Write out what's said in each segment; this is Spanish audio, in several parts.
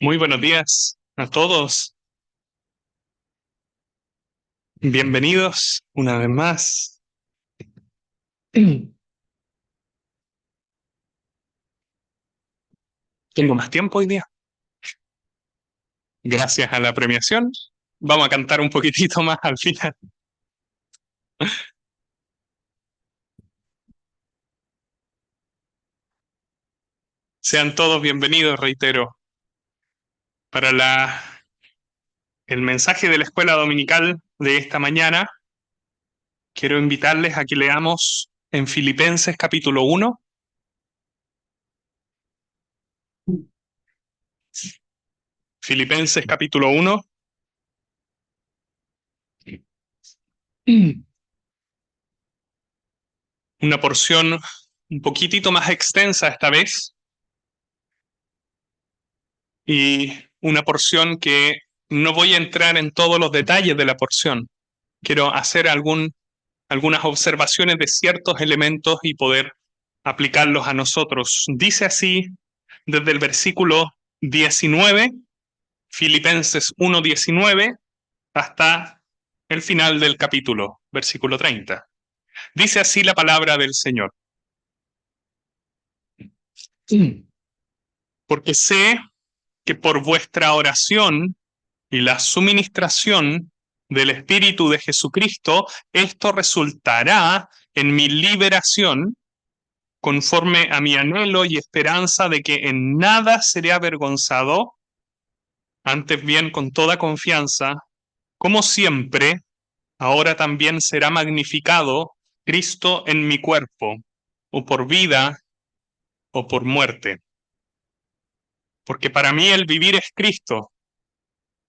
Muy buenos días a todos. Bienvenidos una vez más. Tengo más tiempo hoy día. Gracias a la premiación. Vamos a cantar un poquitito más al final. Sean todos bienvenidos, reitero, para el mensaje de la escuela dominical de esta mañana. Quiero invitarles a que leamos en Filipenses capítulo 1. Filipenses capítulo 1. Una porción un poquitito más extensa esta vez, y una porción que no voy a entrar en todos los detalles de la porción. Quiero hacer algunas observaciones de ciertos elementos y poder aplicarlos a nosotros. Dice así desde el versículo 19, Filipenses 1:19, hasta el final del capítulo, versículo 30. Dice así la palabra del Señor. Porque sé que por vuestra oración y la suministración del Espíritu de Jesucristo, esto resultará en mi liberación, conforme a mi anhelo y esperanza de que en nada seré avergonzado, antes bien con toda confianza, como siempre, ahora también será magnificado Cristo en mi cuerpo, o por vida o por muerte. Porque para mí el vivir es Cristo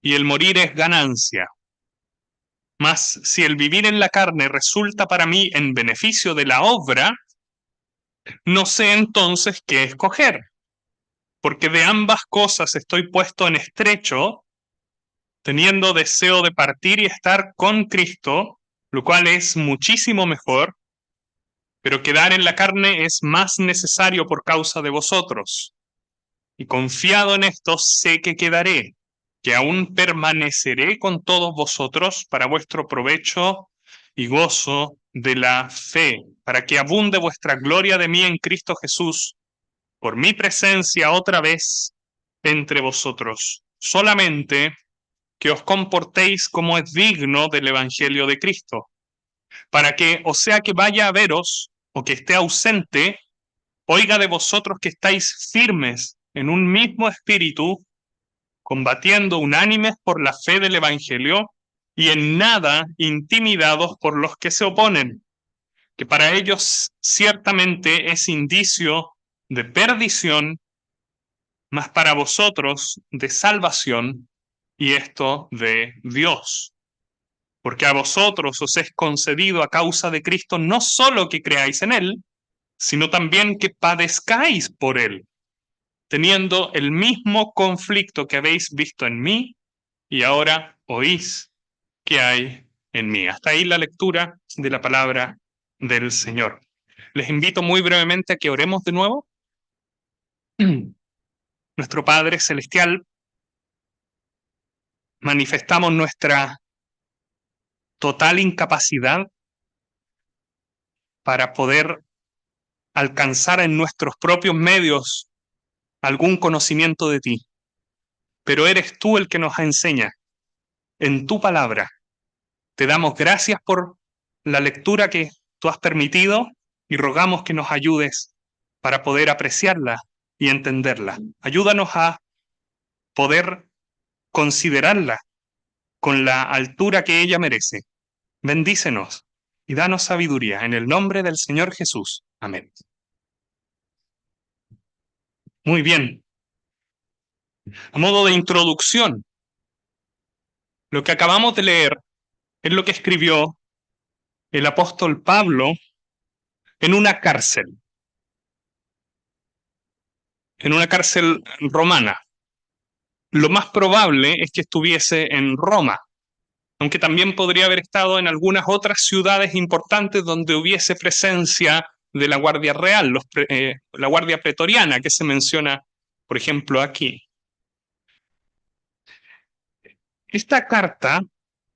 y el morir es ganancia. Mas si el vivir en la carne resulta para mí en beneficio de la obra, no sé entonces qué escoger, porque de ambas cosas estoy puesto en estrecho, teniendo deseo de partir y estar con Cristo, lo cual es muchísimo mejor, pero quedar en la carne es más necesario por causa de vosotros. Y confiado en esto, sé que quedaré, que aún permaneceré con todos vosotros para vuestro provecho y gozo de la fe, para que abunde vuestra gloria de mí en Cristo Jesús, por mi presencia otra vez entre vosotros. Solamente que os comportéis como es digno del Evangelio de Cristo, para que, o sea que vaya a veros o que esté ausente, oiga de vosotros que estáis firmes en un mismo espíritu, combatiendo unánimes por la fe del Evangelio, y en nada intimidados por los que se oponen, que para ellos ciertamente es indicio de perdición, mas para vosotros de salvación, y esto de Dios. Porque a vosotros os es concedido a causa de Cristo no solo que creáis en Él, sino también que padezcáis por Él, teniendo el mismo conflicto que habéis visto en mí y ahora oís que hay en mí. Hasta ahí la lectura de la palabra del Señor. Les invito muy brevemente a que oremos de nuevo. Nuestro Padre Celestial, manifestamos nuestra total incapacidad para poder alcanzar en nuestros propios medios algún conocimiento de ti. Pero eres tú el que nos enseña en tu palabra. Te damos gracias por la lectura que tú has permitido y rogamos que nos ayudes para poder apreciarla y entenderla. Ayúdanos a poder considerarla con la altura que ella merece. Bendícenos y danos sabiduría en el nombre del Señor Jesús. Amén. Muy bien. A modo de introducción, lo que acabamos de leer es lo que escribió el apóstol Pablo en una cárcel romana. Lo más probable es que estuviese en Roma, aunque también podría haber estado en algunas otras ciudades importantes donde hubiese presencia de la Guardia Real, la Guardia Pretoriana que se menciona, por ejemplo, aquí. Esta carta,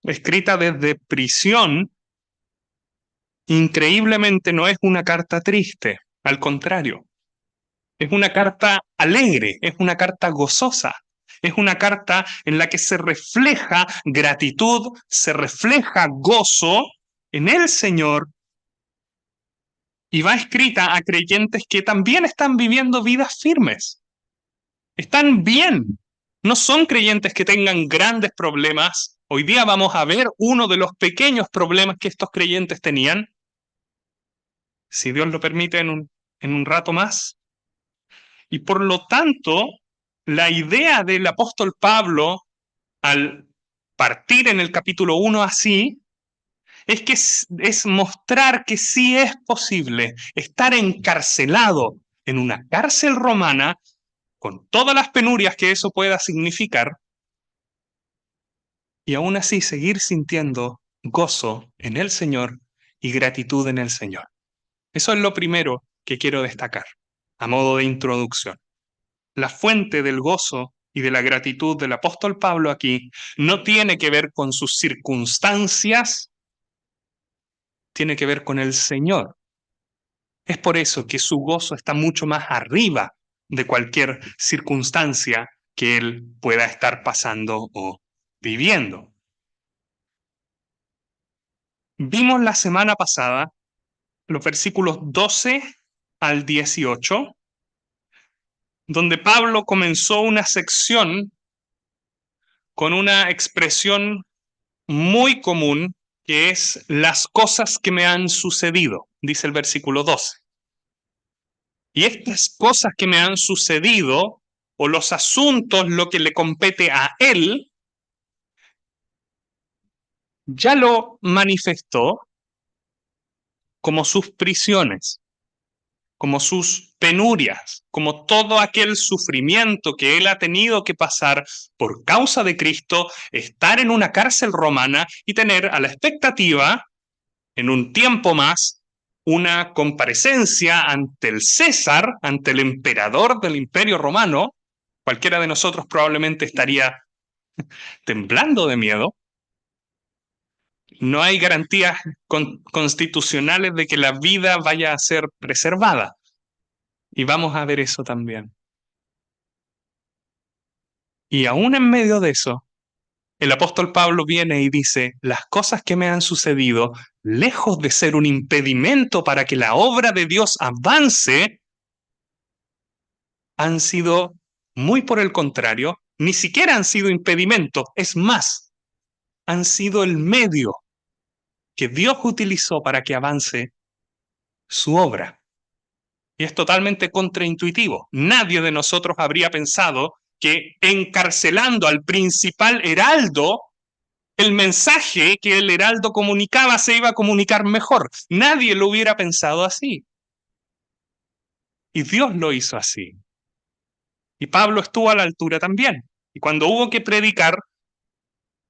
escrita desde prisión, increíblemente no es una carta triste, al contrario. Es una carta alegre, es una carta gozosa, es una carta en la que se refleja gratitud, se refleja gozo en el Señor, y va escrita a creyentes que también están viviendo vidas firmes. Están bien. No son creyentes que tengan grandes problemas. Hoy día vamos a ver uno de los pequeños problemas que estos creyentes tenían, si Dios lo permite en un rato más. Y por lo tanto, la idea del apóstol Pablo, al partir en el capítulo 1 así, es que es mostrar que sí es posible estar encarcelado en una cárcel romana, con todas las penurias que eso pueda significar, y aún así seguir sintiendo gozo en el Señor y gratitud en el Señor. Eso es lo primero que quiero destacar, a modo de introducción. La fuente del gozo y de la gratitud del apóstol Pablo aquí no tiene que ver con sus circunstancias, tiene que ver con el Señor. Es por eso que su gozo está mucho más arriba de cualquier circunstancia que él pueda estar pasando o viviendo. Vimos la semana pasada los versículos 12 al 18, donde Pablo comenzó una sección con una expresión muy común, que es las cosas que me han sucedido, dice el versículo 12. Y estas cosas que me han sucedido, o los asuntos, lo que le compete a él, ya lo manifestó como sus prisiones, como sus penurias, como todo aquel sufrimiento que él ha tenido que pasar por causa de Cristo, estar en una cárcel romana y tener a la expectativa, en un tiempo más, una comparecencia ante el César, ante el emperador del Imperio Romano. Cualquiera de nosotros probablemente estaría temblando de miedo. No hay garantías constitucionales de que la vida vaya a ser preservada. Y vamos a ver eso también. Y aún en medio de eso, el apóstol Pablo viene y dice, las cosas que me han sucedido, lejos de ser un impedimento para que la obra de Dios avance, han sido, muy por el contrario, ni siquiera han sido impedimento, es más, han sido el medio que Dios utilizó para que avance su obra. Y es totalmente contraintuitivo. Nadie de nosotros habría pensado que encarcelando al principal heraldo, el mensaje que el heraldo comunicaba se iba a comunicar mejor. Nadie lo hubiera pensado así. Y Dios lo hizo así. Y Pablo estuvo a la altura también. Y cuando hubo que predicar,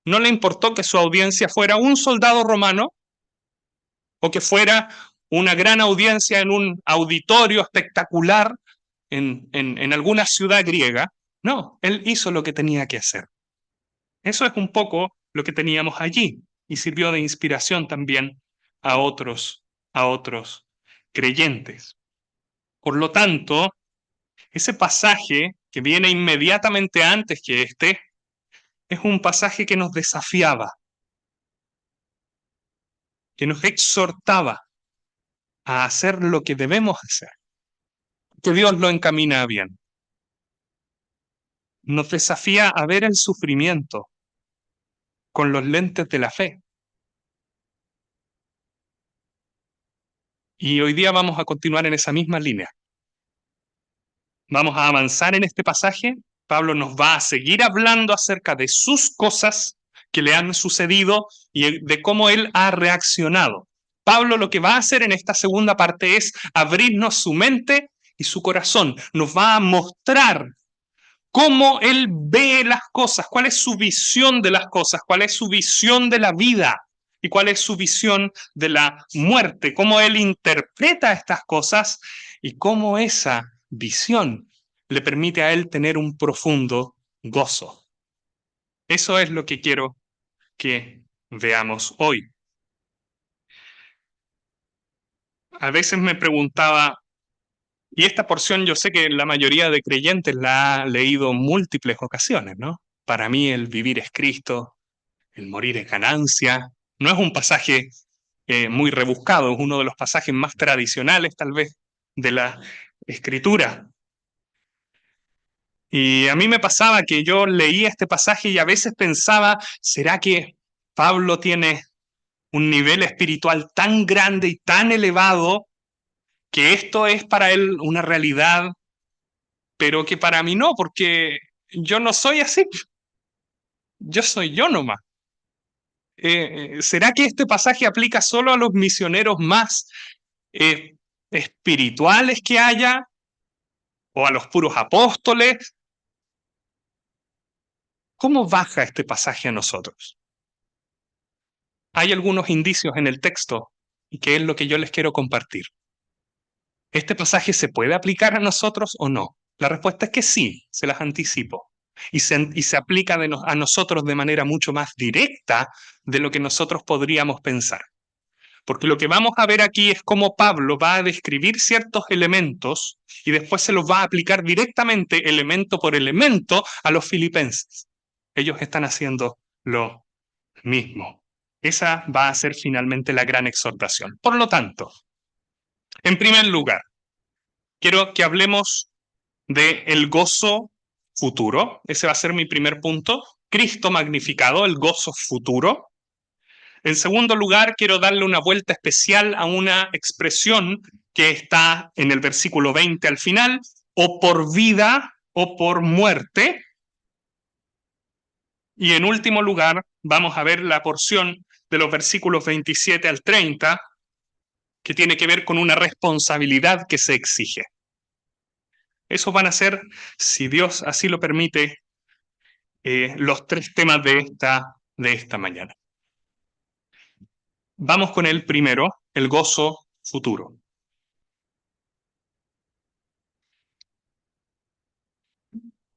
no le importó que su audiencia fuera un soldado romano o que fuera una gran audiencia en un auditorio espectacular en alguna ciudad griega. No, él hizo lo que tenía que hacer. Eso es un poco lo que teníamos allí y sirvió de inspiración también a otros creyentes. Por lo tanto, ese pasaje que viene inmediatamente antes que este es un pasaje que nos desafiaba, que nos exhortaba a hacer lo que debemos hacer, que Dios lo encamina bien. Nos desafía a ver el sufrimiento con los lentes de la fe. Y hoy día vamos a continuar en esa misma línea. Vamos a avanzar en este pasaje. Pablo nos va a seguir hablando acerca de sus cosas que le han sucedido y de cómo él ha reaccionado. Pablo lo que va a hacer en esta segunda parte es abrirnos su mente y su corazón. Nos va a mostrar cómo él ve las cosas, cuál es su visión de las cosas, cuál es su visión de la vida. y cuál es su visión de la muerte, cómo él interpreta estas cosas y cómo esa visión le permite a él tener un profundo gozo. Eso es lo que quiero que veamos hoy. A veces me preguntaba, y esta porción yo sé que la mayoría de creyentes la ha leído múltiples ocasiones, ¿no? Para mí el vivir es Cristo, el morir es ganancia. No es un pasaje muy rebuscado, es uno de los pasajes más tradicionales tal vez de la Escritura. Y a mí me pasaba que yo leía este pasaje y a veces pensaba, ¿será que Pablo tiene un nivel espiritual tan grande y tan elevado que esto es para él una realidad, pero que para mí no, porque yo no soy así? Yo soy yo nomás. ¿Será que este pasaje aplica solo a los misioneros más eh, espirituales que haya o a los puros apóstoles? ¿Cómo baja este pasaje a nosotros? Hay algunos indicios en el texto y que es lo que yo les quiero compartir. ¿Este pasaje se puede aplicar a nosotros o no? La respuesta es que sí, se las anticipo. Y se aplica a nosotros de manera mucho más directa de lo que nosotros podríamos pensar. Porque lo que vamos a ver aquí es cómo Pablo va a describir ciertos elementos y después se los va a aplicar directamente, elemento por elemento, a los filipenses. Ellos están haciendo lo mismo. Esa va a ser finalmente la gran exhortación. Por lo tanto, en primer lugar, quiero que hablemos del gozo futuro. Ese va a ser mi primer punto. Cristo magnificado, el gozo futuro. En segundo lugar, quiero darle una vuelta especial a una expresión que está en el versículo 20 al final, o por vida o por muerte. Y en último lugar, vamos a ver la porción de los versículos 27 al 30, que tiene que ver con una responsabilidad que se exige. Esos van a ser, si Dios así lo permite, los tres temas de esta mañana. Vamos con el primero, el gozo futuro.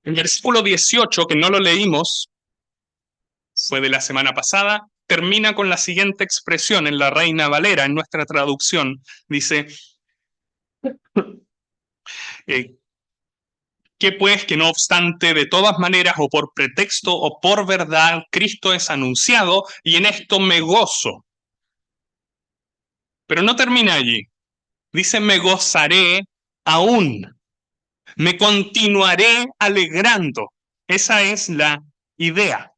El versículo 18, que no lo leímos, fue de la semana pasada, termina con la siguiente expresión en la Reina Valera, en nuestra traducción. Dice, que pues que no obstante, de todas maneras, o por pretexto o por verdad, Cristo es anunciado y en esto me gozo. Pero no termina allí. Dice, me gozaré aún. Me continuaré alegrando. Esa es la idea.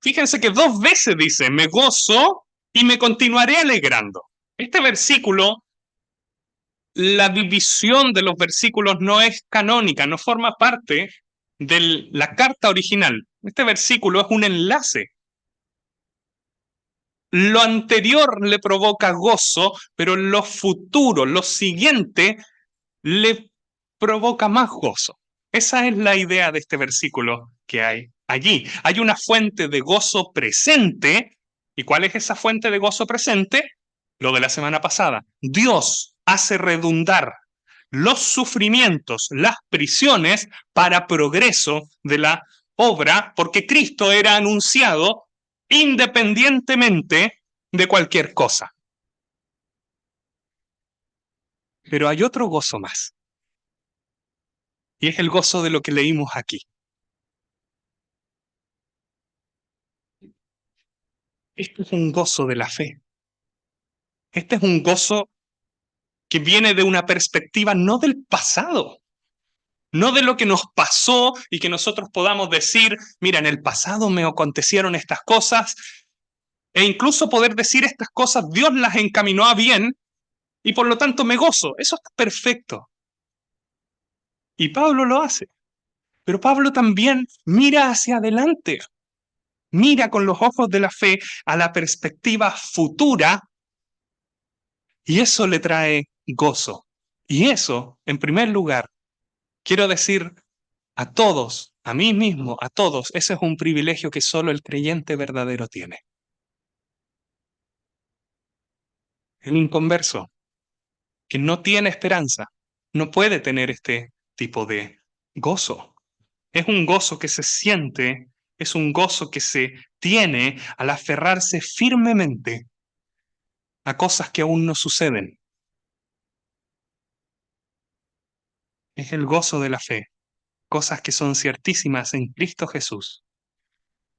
Fíjense que dos veces dice, me gozo y me continuaré alegrando. Este versículo, la división de los versículos no es canónica, no forma parte de la carta original. Este versículo es un enlace. Lo anterior le provoca gozo, pero lo futuro, lo siguiente, le provoca más gozo. Esa es la idea de este versículo que hay allí. Hay una fuente de gozo presente. ¿Y cuál es esa fuente de gozo presente? Lo de la semana pasada. Dios hace redundar los sufrimientos, las prisiones, para progreso de la obra, porque Cristo era anunciado independientemente de cualquier cosa. Pero hay otro gozo más. Y es el gozo de lo que leímos aquí. Este es un gozo de la fe. Este es un gozo que viene de una perspectiva no del pasado, no de lo que nos pasó y que nosotros podamos decir, mira, en el pasado me acontecieron estas cosas, e incluso poder decir estas cosas, Dios las encaminó a bien y por lo tanto me gozo. Eso está perfecto. Y Pablo lo hace. Pero Pablo también mira hacia adelante. Mira con los ojos de la fe a la perspectiva futura y eso le trae gozo. Y eso, en primer lugar, quiero decir a todos, a mí mismo, a todos, ese es un privilegio que solo el creyente verdadero tiene. El inconverso, que no tiene esperanza, no puede tener este tipo de gozo. Es un gozo que se siente, es un gozo que se tiene al aferrarse firmemente a cosas que aún no suceden. Es el gozo de la fe, cosas que son ciertísimas en Cristo Jesús.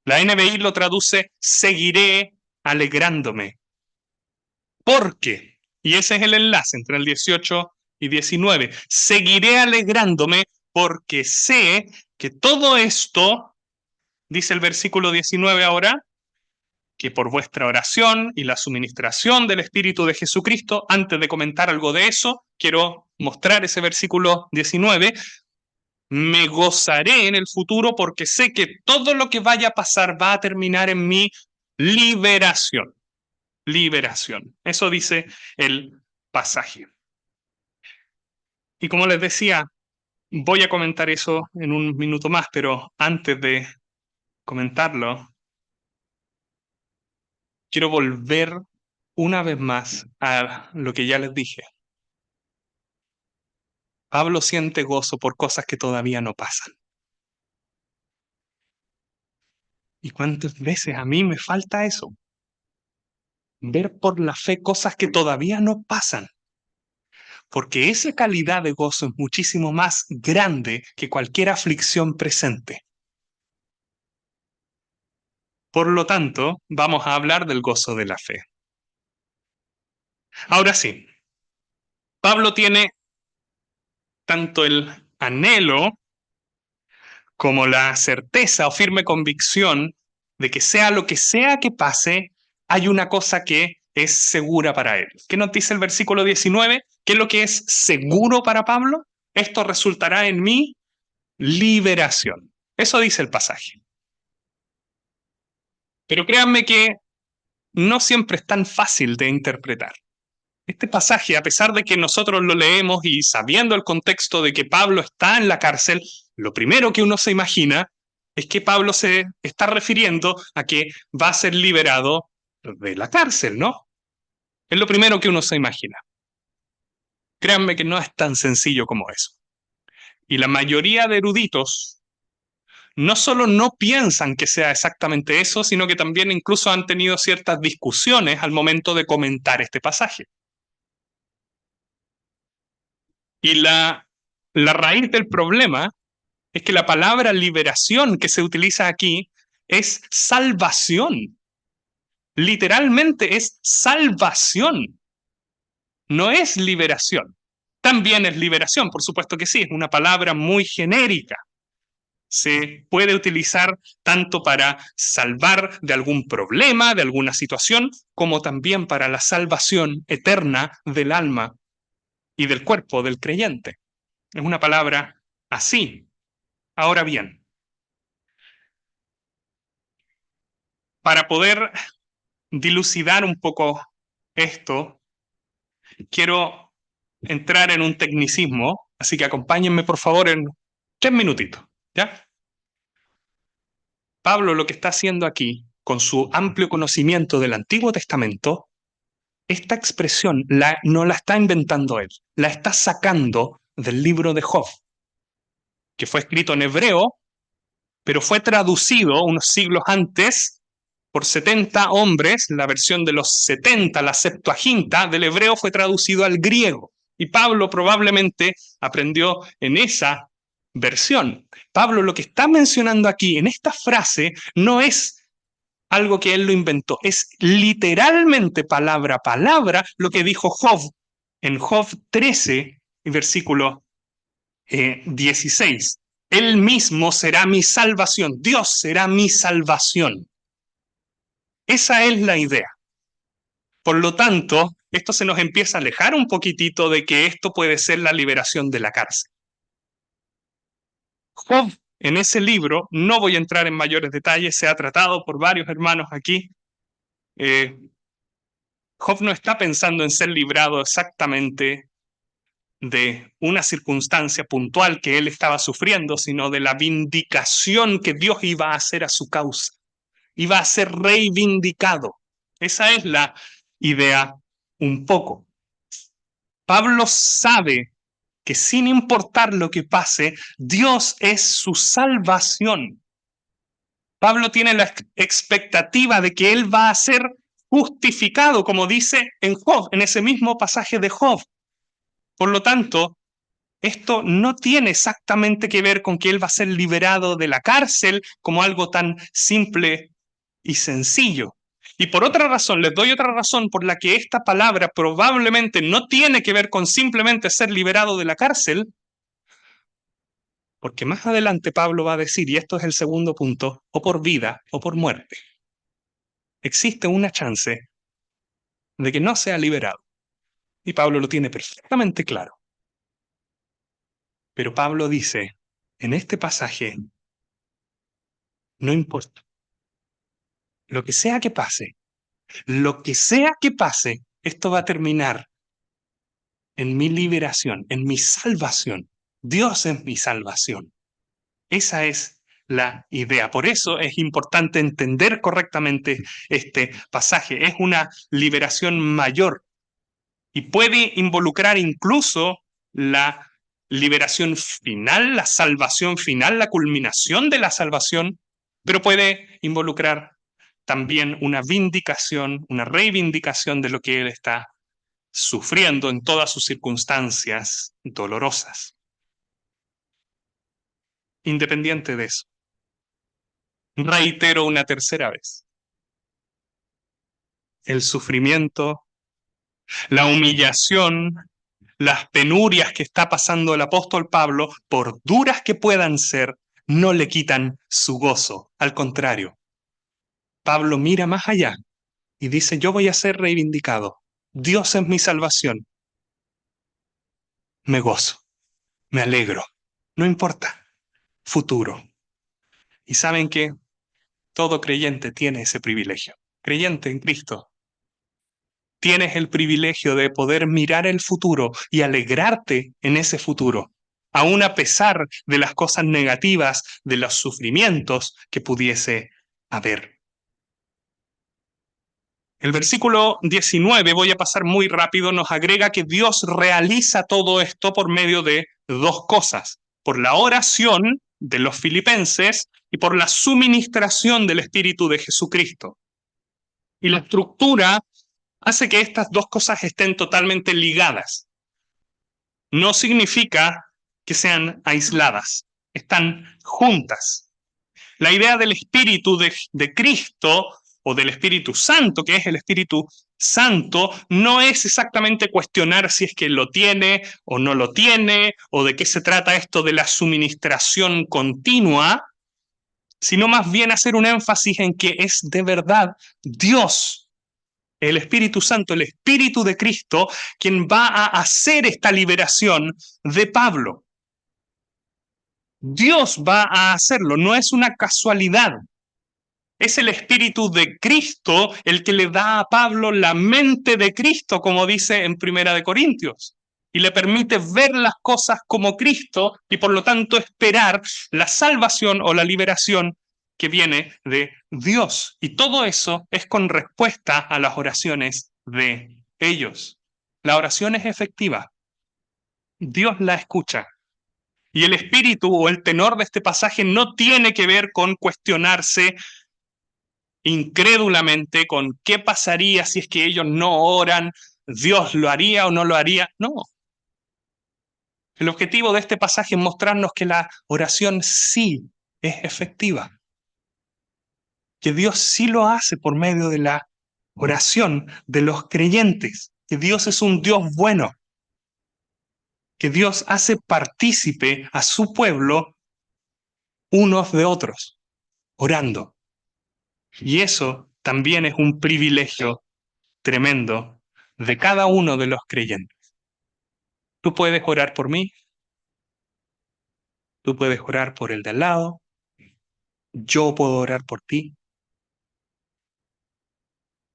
La NBI lo traduce, seguiré alegrándome. ¿Por qué? Y ese es el enlace entre el 18 y 19. Seguiré alegrándome porque sé que todo esto, dice el versículo 19 ahora, que por vuestra oración y la suministración del Espíritu de Jesucristo, antes de comentar algo de eso, quiero mostrar ese versículo 19, me gozaré en el futuro porque sé que todo lo que vaya a pasar va a terminar en mi liberación. Liberación. Eso dice el pasaje. Y como les decía, voy a comentar eso en un minuto más, pero antes de comentarlo, quiero volver una vez más a lo que ya les dije. Pablo siente gozo por cosas que todavía no pasan. ¿Y cuántas veces a mí me falta eso? Ver por la fe cosas que todavía no pasan. Porque esa calidad de gozo es muchísimo más grande que cualquier aflicción presente. Por lo tanto, vamos a hablar del gozo de la fe. Ahora sí, Pablo tiene tanto el anhelo como la certeza o firme convicción de que sea lo que sea que pase, hay una cosa que es segura para él. ¿Qué nos dice el versículo 19? ¿Qué es lo que es seguro para Pablo? Esto resultará en mi liberación. Eso dice el pasaje. Pero créanme que no siempre es tan fácil de interpretar. Este pasaje, a pesar de que nosotros lo leemos y sabiendo el contexto de que Pablo está en la cárcel, lo primero que uno se imagina es que Pablo se está refiriendo a que va a ser liberado de la cárcel, ¿no? Es lo primero que uno se imagina. Créanme que no es tan sencillo como eso. Y la mayoría de eruditos no solo no piensan que sea exactamente eso, sino que también incluso han tenido ciertas discusiones al momento de comentar este pasaje. Y la raíz del problema es que la palabra liberación que se utiliza aquí es salvación. Literalmente es salvación. No es liberación. También es liberación, por supuesto que sí, es una palabra muy genérica. Se puede utilizar tanto para salvar de algún problema, de alguna situación, como también para la salvación eterna del alma y del cuerpo del creyente. Es una palabra así. Ahora bien, para poder dilucidar un poco esto, quiero entrar en un tecnicismo, así que acompáñenme por favor en 3 minutitos, ¿ya? Pablo lo que está haciendo aquí, con su amplio conocimiento del Antiguo Testamento, esta expresión no la está inventando él, la está sacando del libro de Job, que fue escrito en hebreo, pero fue traducido unos siglos antes por 70 hombres. La versión de los 70, la Septuaginta del hebreo, fue traducido al griego. Y Pablo probablemente aprendió en esa versión. Pablo lo que está mencionando aquí en esta frase no es algo que él lo inventó, es literalmente palabra a palabra lo que dijo Job en Job 13, versículo 16. Él mismo será mi salvación, Dios será mi salvación. Esa es la idea. Por lo tanto, esto se nos empieza a alejar un poquitito de que esto puede ser la liberación de la cárcel. Job, en ese libro, no voy a entrar en mayores detalles, se ha tratado por varios hermanos aquí. Job no está pensando en ser librado exactamente de una circunstancia puntual que él estaba sufriendo, sino de la vindicación que Dios iba a hacer a su causa. Iba a ser reivindicado. Esa es la idea un poco. Pablo sabe que sin importar lo que pase, Dios es su salvación. Pablo tiene la expectativa de que él va a ser justificado, como dice en Job, en ese mismo pasaje de Job. Por lo tanto, esto no tiene exactamente que ver con que él va a ser liberado de la cárcel como algo tan simple y sencillo. Y por otra razón, les doy otra razón por la que esta palabra probablemente no tiene que ver con simplemente ser liberado de la cárcel, porque más adelante Pablo va a decir, y esto es el segundo punto, o por vida o por muerte. Existe una chance de que no sea liberado. Y Pablo lo tiene perfectamente claro. Pero Pablo dice, en este pasaje, no importa. Lo que sea que pase, lo que sea que pase, esto va a terminar en mi liberación, en mi salvación. Dios es mi salvación. Esa es la idea. Por eso es importante entender correctamente este pasaje. Es una liberación mayor y puede involucrar incluso la liberación final, la salvación final, la culminación de la salvación, pero puede involucrar también una vindicación, una reivindicación de lo que él está sufriendo en todas sus circunstancias dolorosas. Independiente de eso, reitero una tercera vez, el sufrimiento, la humillación, las penurias que está pasando el apóstol Pablo, por duras que puedan ser, no le quitan su gozo. Al contrario, Pablo mira más allá y dice, yo voy a ser reivindicado. Dios es mi salvación. Me gozo, me alegro. No importa. Futuro. Y saben que todo creyente tiene ese privilegio. Creyente en Cristo. Tienes el privilegio de poder mirar el futuro y alegrarte en ese futuro, aun a pesar de las cosas negativas, de los sufrimientos que pudiese haber. El versículo 19, voy a pasar muy rápido, nos agrega que Dios realiza todo esto por medio de dos cosas: por la oración de los filipenses y por la suministración del Espíritu de Jesucristo. Y la estructura hace que estas dos cosas estén totalmente ligadas. No significa que sean aisladas, están juntas. La idea del Espíritu de Cristo o del Espíritu Santo, que es el Espíritu Santo, no es exactamente cuestionar si es que lo tiene o no lo tiene, o de qué se trata esto de la suministración continua, sino más bien hacer un énfasis en que es de verdad Dios, el Espíritu Santo, el Espíritu de Cristo, quien va a hacer esta liberación de Pablo. Dios va a hacerlo, no es una casualidad. Es el Espíritu de Cristo el que le da a Pablo la mente de Cristo, como dice en Primera de Corintios, y le permite ver las cosas como Cristo y por lo tanto esperar la salvación o la liberación que viene de Dios. Y todo eso es con respuesta a las oraciones de ellos. La oración es efectiva. Dios la escucha. Y el espíritu o el tenor de este pasaje no tiene que ver con cuestionarse incrédulamente con qué pasaría si es que ellos no oran, Dios lo haría o no lo haría. No. El objetivo de este pasaje es mostrarnos que la oración sí es efectiva, que Dios sí lo hace por medio de la oración de los creyentes, que Dios es un Dios bueno, que Dios hace partícipe a su pueblo unos de otros, orando. Y eso también es un privilegio tremendo de cada uno de los creyentes. Tú puedes orar por mí, tú puedes orar por el de al lado, yo puedo orar por ti,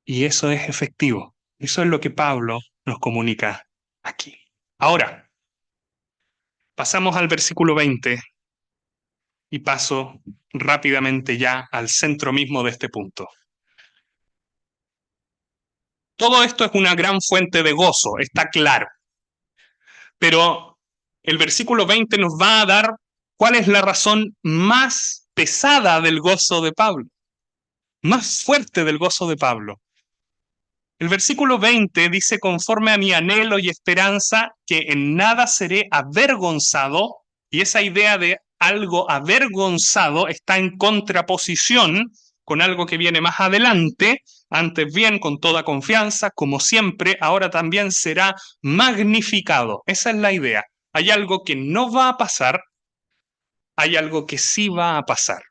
y eso es efectivo. Eso es lo que Pablo nos comunica aquí. Ahora, pasamos al versículo 20 y paso rápidamente ya al centro mismo de este punto. Todo esto es una gran fuente de gozo, está claro. Pero el versículo 20 nos va a dar cuál es la razón más pesada del gozo de Pablo, más fuerte del gozo de Pablo. El versículo 20 dice, conforme a mi anhelo y esperanza, que en nada seré avergonzado, y esa idea de algo avergonzado está en contraposición con algo que viene más adelante. Antes bien, con toda confianza, como siempre, ahora también será magnificado. Esa es la idea. Hay algo que no va a pasar, hay algo que sí va a pasar.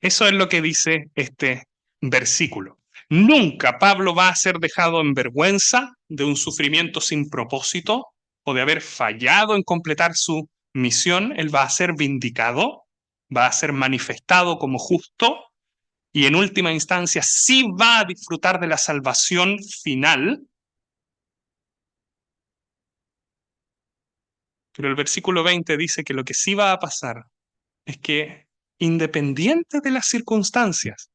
Eso es lo que dice este versículo. Nunca Pablo va a ser dejado en vergüenza de un sufrimiento sin propósito o de haber fallado en completar su misión. Él va a ser vindicado, va a ser manifestado como justo y en última instancia sí va a disfrutar de la salvación final. Pero el versículo 20 dice que lo que sí va a pasar es que, independiente de las circunstancias,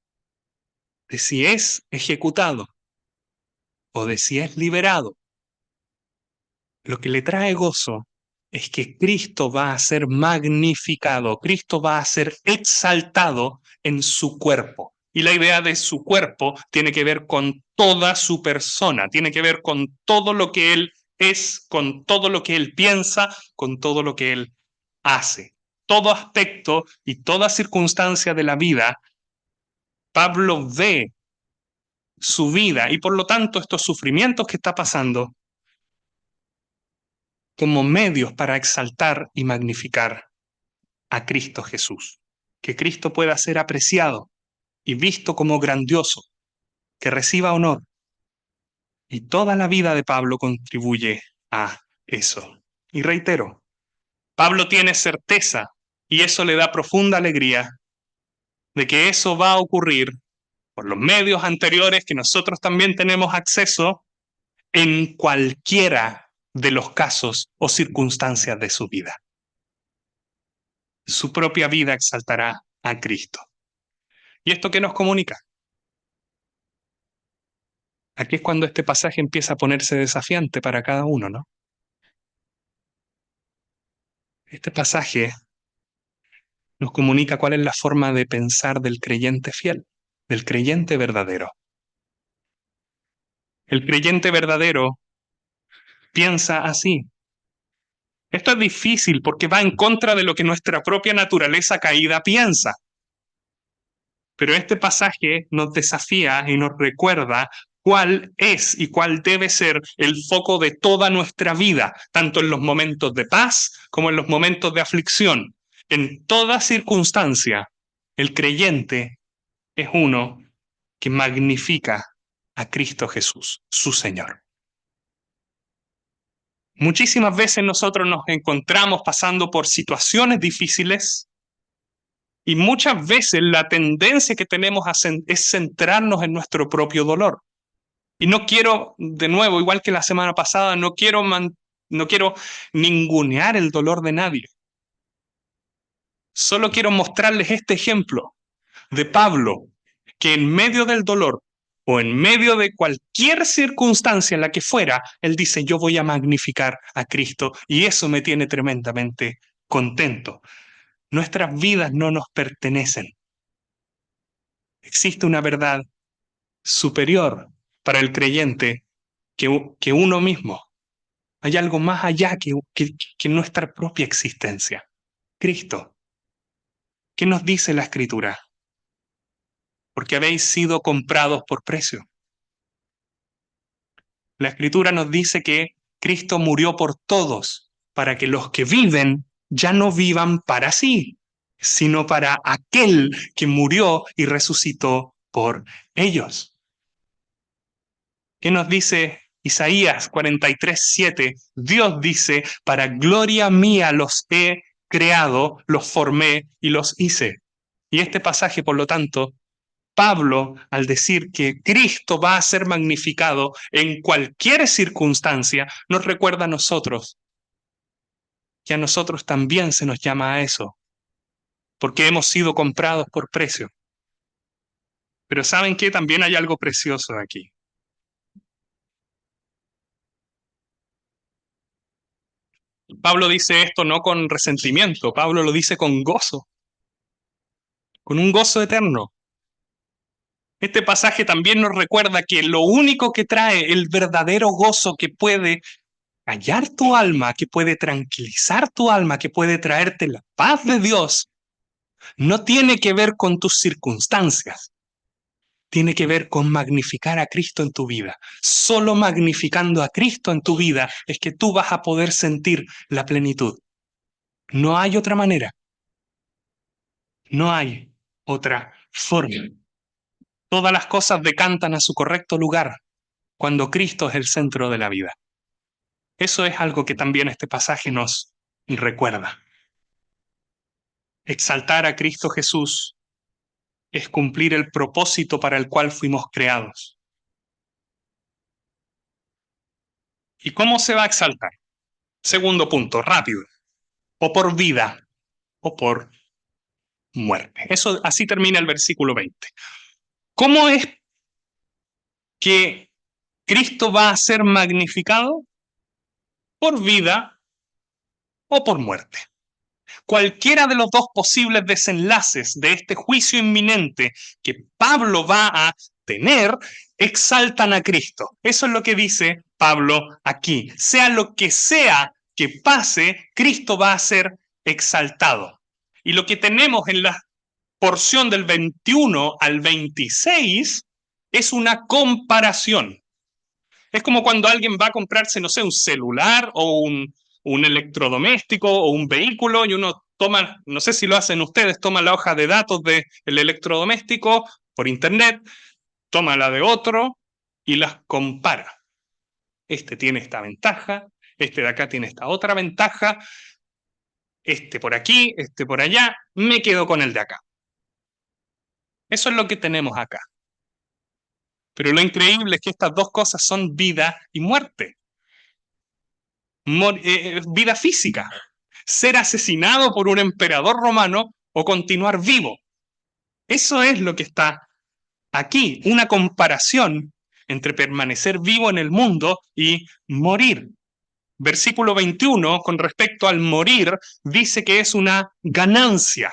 de si es ejecutado o de si es liberado, lo que le trae gozo es que Cristo va a ser magnificado, Cristo va a ser exaltado en su cuerpo. Y la idea de su cuerpo tiene que ver con toda su persona, tiene que ver con todo lo que Él es, con todo lo que Él piensa, con todo lo que Él hace. Todo aspecto y toda circunstancia de la vida, Pablo ve su vida y por lo tanto estos sufrimientos que está pasando como medios para exaltar y magnificar a Cristo Jesús. Que Cristo pueda ser apreciado y visto como grandioso, que reciba honor. Y toda la vida de Pablo contribuye a eso. Y reitero, Pablo tiene certeza, y eso le da profunda alegría, de que eso va a ocurrir por los medios anteriores que nosotros también tenemos acceso en cualquiera de los casos o circunstancias de su vida. Su propia vida exaltará a Cristo. ¿Y esto qué nos comunica? Aquí es cuando este pasaje empieza a ponerse desafiante para cada uno, ¿no? Este pasaje nos comunica cuál es la forma de pensar del creyente fiel, del creyente verdadero. El creyente verdadero piensa así. Esto es difícil porque va en contra de lo que nuestra propia naturaleza caída piensa. Pero este pasaje nos desafía y nos recuerda cuál es y cuál debe ser el foco de toda nuestra vida, tanto en los momentos de paz como en los momentos de aflicción. En toda circunstancia, el creyente es uno que magnifica a Cristo Jesús, su Señor. Muchísimas veces nosotros nos encontramos pasando por situaciones difíciles y muchas veces la tendencia que tenemos es centrarnos en nuestro propio dolor. Y no quiero, de nuevo, igual que la semana pasada, no quiero ningunear el dolor de nadie. Solo quiero mostrarles este ejemplo de Pablo, que en medio del dolor o en medio de cualquier circunstancia en la que fuera, él dice, yo voy a magnificar a Cristo y eso me tiene tremendamente contento. Nuestras vidas no nos pertenecen. Existe una verdad superior para el creyente que uno mismo. Hay algo más allá que nuestra propia existencia. Cristo. ¿Qué nos dice la Escritura? Porque habéis sido comprados por precio. La Escritura nos dice que Cristo murió por todos, para que los que viven ya no vivan para sí, sino para aquel que murió y resucitó por ellos. ¿Qué nos dice Isaías 43:7? Dios dice, para gloria mía los he creado, los formé y los hice. Y este pasaje, por lo tanto, Pablo, al decir que Cristo va a ser magnificado en cualquier circunstancia, nos recuerda a nosotros que a nosotros también se nos llama a eso, porque hemos sido comprados por precio. Pero ¿saben qué? También hay algo precioso aquí. Pablo dice esto no con resentimiento, Pablo lo dice con gozo, con un gozo eterno. Este pasaje también nos recuerda que lo único que trae el verdadero gozo que puede callar tu alma, que puede tranquilizar tu alma, que puede traerte la paz de Dios, no tiene que ver con tus circunstancias, tiene que ver con magnificar a Cristo en tu vida. Solo magnificando a Cristo en tu vida es que tú vas a poder sentir la plenitud. No hay otra manera, no hay otra forma. Todas las cosas decantan a su correcto lugar cuando Cristo es el centro de la vida. Eso es algo que también este pasaje nos recuerda. Exaltar a Cristo Jesús es cumplir el propósito para el cual fuimos creados. ¿Y cómo se va a exaltar? Segundo punto, rápido. O por vida o por muerte. Eso, así termina el versículo 20. ¿Cómo es que Cristo va a ser magnificado? Por vida o por muerte. Cualquiera de los dos posibles desenlaces de este juicio inminente que Pablo va a tener, exaltan a Cristo. Eso es lo que dice Pablo aquí. Sea lo que sea que pase, Cristo va a ser exaltado. Y lo que tenemos en la porción del 21 al 26 es una comparación. Es como cuando alguien va a comprarse, no sé, un celular o un electrodoméstico o un vehículo y uno toma, no sé si lo hacen ustedes, toma la hoja de datos del electrodoméstico por internet, toma la de otro y las compara. Este tiene esta ventaja, este de acá tiene esta otra ventaja, este por aquí, este por allá, me quedo con el de acá. Eso es lo que tenemos acá. Pero lo increíble es que estas dos cosas son vida y muerte. Vida física. Ser asesinado por un emperador romano o continuar vivo. Eso es lo que está aquí, una comparación entre permanecer vivo en el mundo y morir. Versículo 21, con respecto al morir, dice que es una ganancia.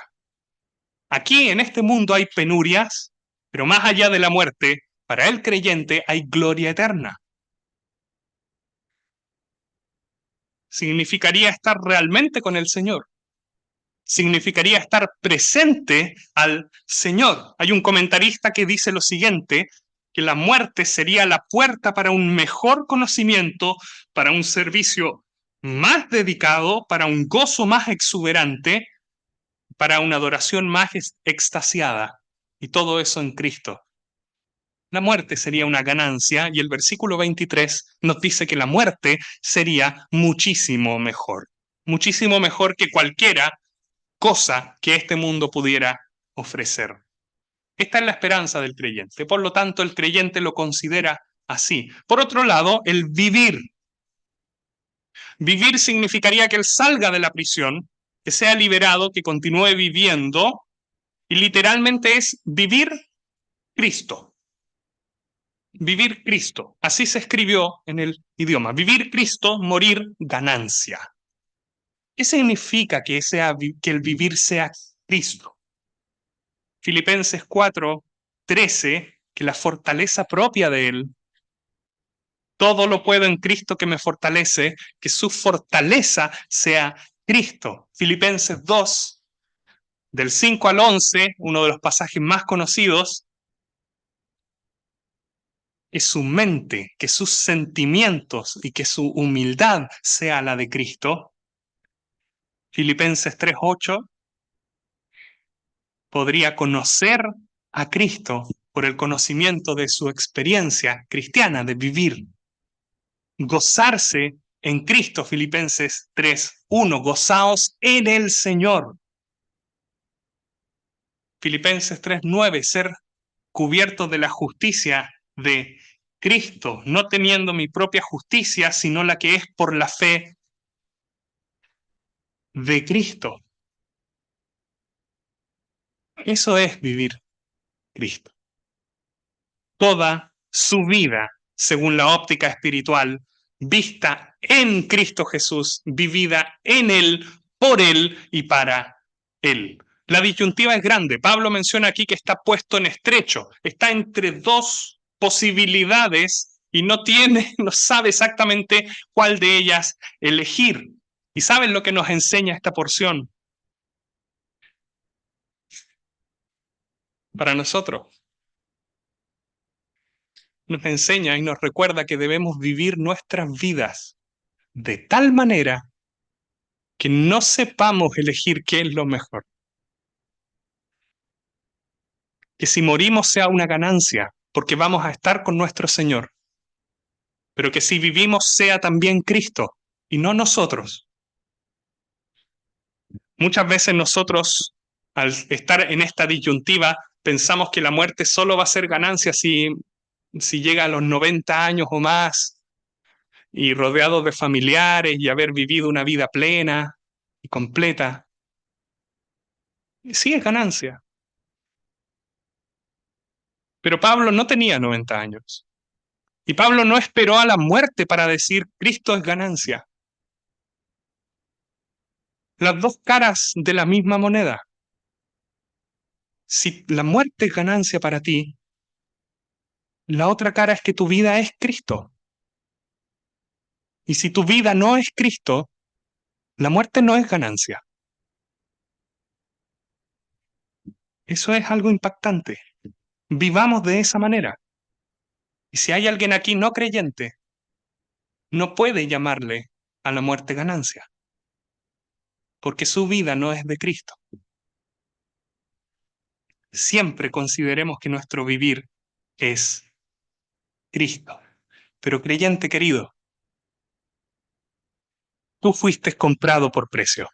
Aquí en este mundo hay penurias, pero más allá de la muerte, para el creyente hay gloria eterna. Significaría estar realmente con el Señor. Significaría estar presente al Señor. Hay un comentarista que dice lo siguiente, que la muerte sería la puerta para un mejor conocimiento, para un servicio más dedicado, para un gozo más exuberante, para una adoración más extasiada. Y todo eso en Cristo. La muerte sería una ganancia y el versículo 23 nos dice que la muerte sería muchísimo mejor que cualquiera cosa que este mundo pudiera ofrecer. Esta es la esperanza del creyente, por lo tanto el creyente lo considera así. Por otro lado, el vivir. Vivir significaría que él salga de la prisión, que sea liberado, que continúe viviendo, y literalmente es vivir Cristo. Vivir Cristo. Así se escribió en el idioma. Vivir Cristo, morir ganancia. ¿Qué significa que el vivir sea Cristo? Filipenses 4:13, que la fortaleza propia de Él, todo lo puedo en Cristo que me fortalece, que su fortaleza sea Cristo. Filipenses 2, del 5 al 11, uno de los pasajes más conocidos, que su mente, que sus sentimientos y que su humildad sea la de Cristo. Filipenses 3:8, podría conocer a Cristo por el conocimiento de su experiencia cristiana de vivir. Gozarse en Cristo, Filipenses 3:1, gozaos en el Señor. Filipenses 3:9, ser cubierto de la justicia de Cristo, no teniendo mi propia justicia, sino la que es por la fe de Cristo. Eso es vivir Cristo. Toda su vida, según la óptica espiritual, vista en Cristo Jesús, vivida en Él, por Él y para Él. La disyuntiva es grande. Pablo menciona aquí que está puesto en estrecho, está entre dos posibilidades y no sabe exactamente cuál de ellas elegir. ¿Y saben lo que nos enseña esta porción? Para nosotros, nos enseña y nos recuerda que debemos vivir nuestras vidas de tal manera que no sepamos elegir qué es lo mejor. Que si morimos sea una ganancia, porque vamos a estar con nuestro Señor. Pero que si vivimos sea también Cristo y no nosotros. Muchas veces nosotros, al estar en esta disyuntiva, pensamos que la muerte solo va a ser ganancia si llega a los 90 años o más y rodeado de familiares y haber vivido una vida plena y completa. Sí es ganancia. Pero Pablo no tenía 90 años. Y Pablo no esperó a la muerte para decir Cristo es ganancia. Las dos caras de la misma moneda. Si la muerte es ganancia para ti, la otra cara es que tu vida es Cristo. Y si tu vida no es Cristo, la muerte no es ganancia. Eso es algo impactante. Vivamos de esa manera. Y si hay alguien aquí no creyente, no puede llamarle a la muerte ganancia, porque su vida no es de Cristo. Siempre consideremos que nuestro vivir es Cristo. Pero creyente querido, tú fuiste comprado por precio.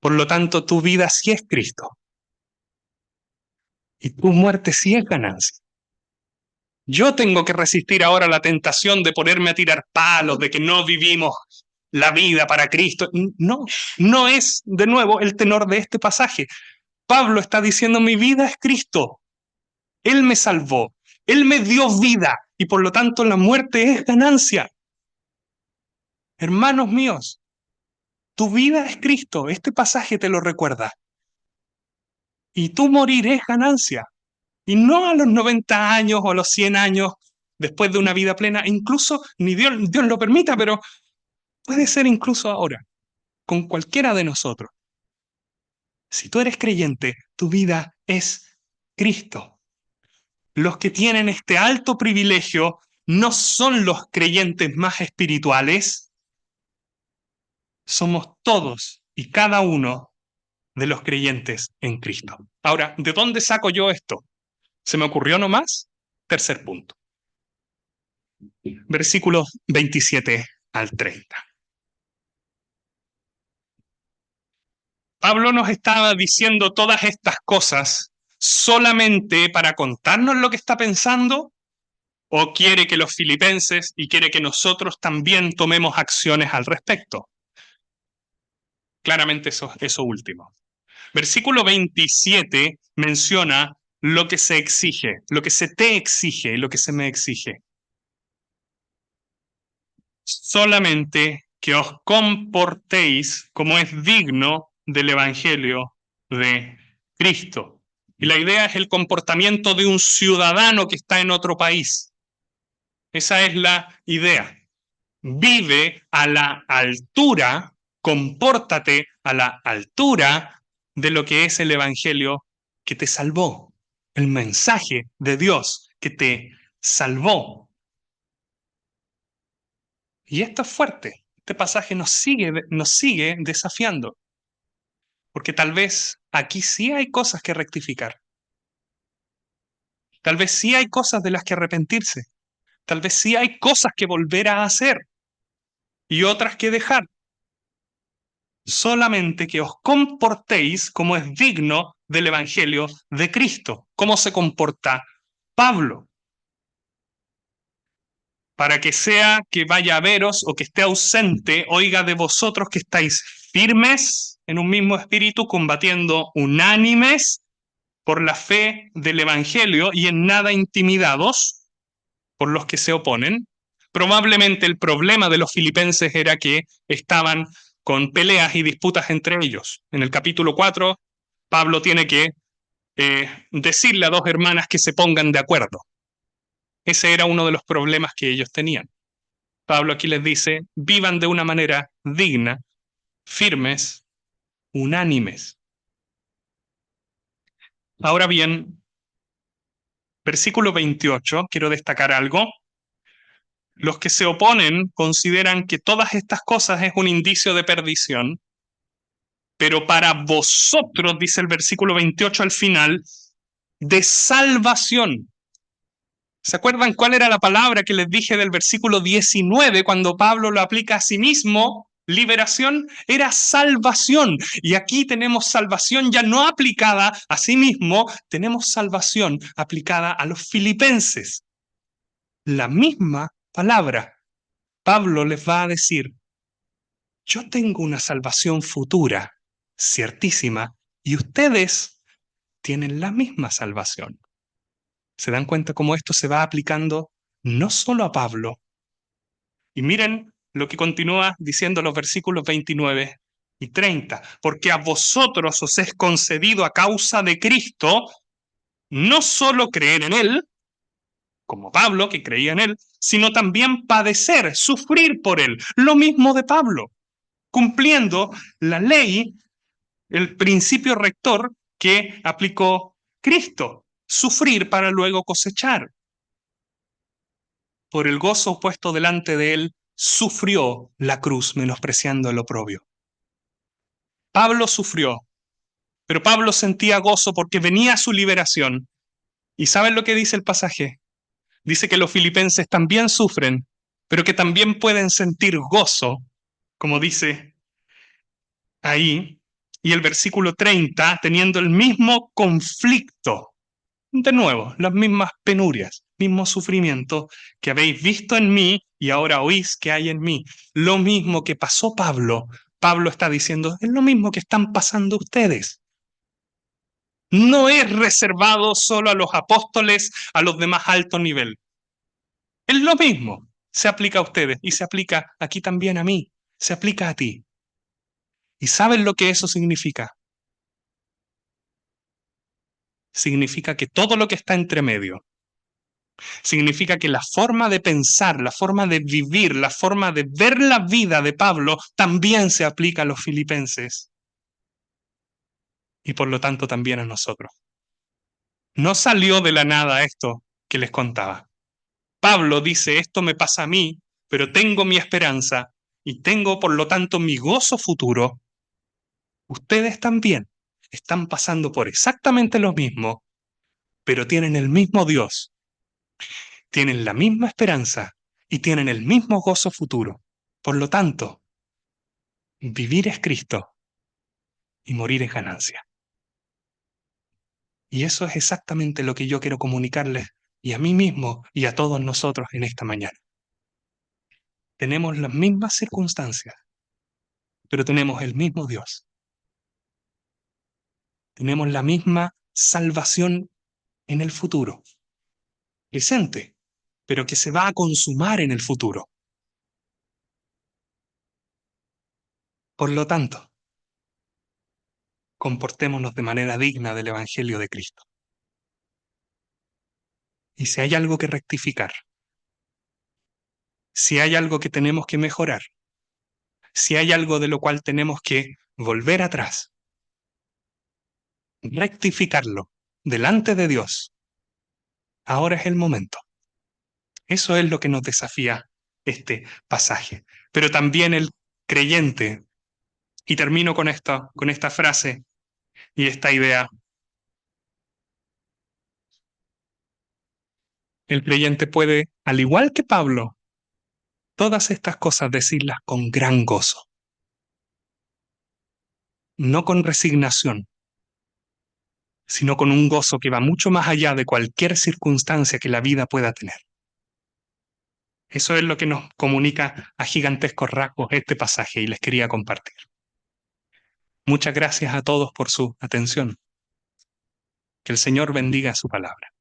Por lo tanto, tu vida sí es Cristo. Y tu muerte sí es ganancia. Yo tengo que resistir ahora la tentación de ponerme a tirar palos, de que no vivimos la vida para Cristo. No, no es de nuevo el tenor de este pasaje. Pablo está diciendo, mi vida es Cristo. Él me salvó, Él me dio vida y por lo tanto la muerte es ganancia. Hermanos míos, tu vida es Cristo. Este pasaje te lo recuerda. Y tu morir es ganancia. Y no a los 90 años o a los 100 años después de una vida plena, incluso, ni Dios lo permita, pero puede ser incluso ahora, con cualquiera de nosotros. Si tú eres creyente, tu vida es Cristo. Los que tienen este alto privilegio no son los creyentes más espirituales, somos todos y cada uno de los creyentes en Cristo. Ahora, ¿de dónde saco yo esto? ¿Se me ocurrió nomás? Tercer punto. Versículos 27 al 30. Pablo nos estaba diciendo todas estas cosas solamente para contarnos lo que está pensando, o quiere que los filipenses y quiere que nosotros también tomemos acciones al respecto. Claramente eso último. Versículo 27 menciona lo que se exige, lo que se te exige, lo que se me exige. Solamente que os comportéis como es digno del Evangelio de Cristo. Y la idea es el comportamiento de un ciudadano que está en otro país. Esa es la idea. Vive a la altura, compórtate a la altura de lo que es el Evangelio que te salvó, el mensaje de Dios que te salvó. Y esto es fuerte. Este pasaje nos sigue desafiando. Porque tal vez aquí sí hay cosas que rectificar. Tal vez sí hay cosas de las que arrepentirse. Tal vez sí hay cosas que volver a hacer y otras que dejar. Solamente que os comportéis como es digno del Evangelio de Cristo. ¿Cómo se comporta Pablo? Para que sea que vaya a veros o que esté ausente, oiga de vosotros que estáis firmes en un mismo espíritu, combatiendo unánimes por la fe del Evangelio y en nada intimidados, por los que se oponen. Probablemente el problema de los filipenses era que estaban con peleas y disputas entre ellos. En el capítulo 4, Pablo tiene que decirle a dos hermanas que se pongan de acuerdo. Ese era uno de los problemas que ellos tenían. Pablo aquí les dice, vivan de una manera digna, firmes, unánimes. Ahora bien, versículo 28, quiero destacar algo. Los que se oponen consideran que todas estas cosas es un indicio de perdición, pero para vosotros, dice el versículo 28 al final, de salvación. ¿Se acuerdan cuál era la palabra que les dije del versículo 19 cuando Pablo lo aplica a sí mismo? Liberación era salvación. Y aquí tenemos salvación ya no aplicada a sí mismo, tenemos salvación aplicada a los filipenses. La misma palabra. Pablo les va a decir, yo tengo una salvación futura, ciertísima, y ustedes tienen la misma salvación. ¿Se dan cuenta cómo esto se va aplicando no solo a Pablo? Y miren lo que continúa diciendo los versículos 29 y 30. Porque a vosotros os es concedido a causa de Cristo no solo creer en Él, como Pablo que creía en Él, sino también padecer, sufrir por Él. Lo mismo de Pablo, cumpliendo la ley, el principio rector que aplicó Cristo, sufrir para luego cosechar. Por el gozo puesto delante de él, sufrió la cruz, menospreciando el oprobio. Pablo sufrió, pero Pablo sentía gozo porque venía su liberación. ¿Y saben lo que dice el pasaje? Dice que los filipenses también sufren, pero que también pueden sentir gozo, como dice ahí. Y el versículo 30, teniendo el mismo conflicto. De nuevo, las mismas penurias, mismo sufrimiento que habéis visto en mí y ahora oís que hay en mí. Lo mismo que pasó Pablo. Pablo está diciendo, es lo mismo que están pasando ustedes. No es reservado solo a los apóstoles, a los de más alto nivel. Es lo mismo. Se aplica a ustedes y se aplica aquí también a mí. Se aplica a ti. ¿Y saben lo que eso significa? Significa que todo lo que está entre medio, significa que la forma de pensar, la forma de vivir, la forma de ver la vida de Pablo también se aplica a los filipenses y por lo tanto también a nosotros. No salió de la nada esto que les contaba. Pablo dice, esto me pasa a mí, pero tengo mi esperanza y tengo por lo tanto mi gozo futuro. Ustedes también están pasando por exactamente lo mismo, pero tienen el mismo Dios, tienen la misma esperanza y tienen el mismo gozo futuro. Por lo tanto, vivir es Cristo y morir es ganancia. Y eso es exactamente lo que yo quiero comunicarles y a mí mismo y a todos nosotros en esta mañana. Tenemos las mismas circunstancias, pero tenemos el mismo Dios. Tenemos la misma salvación en el futuro, presente, pero que se va a consumar en el futuro. Por lo tanto, comportémonos de manera digna del Evangelio de Cristo. Y si hay algo que rectificar, si hay algo que tenemos que mejorar, si hay algo de lo cual tenemos que volver atrás, rectificarlo delante de Dios, ahora es el momento. Eso es lo que nos desafía este pasaje. Pero también el creyente, y termino con esta frase y esta idea, el creyente puede, al igual que Pablo, todas estas cosas decirlas con gran gozo, no con resignación, sino con un gozo que va mucho más allá de cualquier circunstancia que la vida pueda tener. Eso es lo que nos comunica a gigantescos rasgos este pasaje y les quería compartir. Muchas gracias a todos por su atención. Que el Señor bendiga su palabra.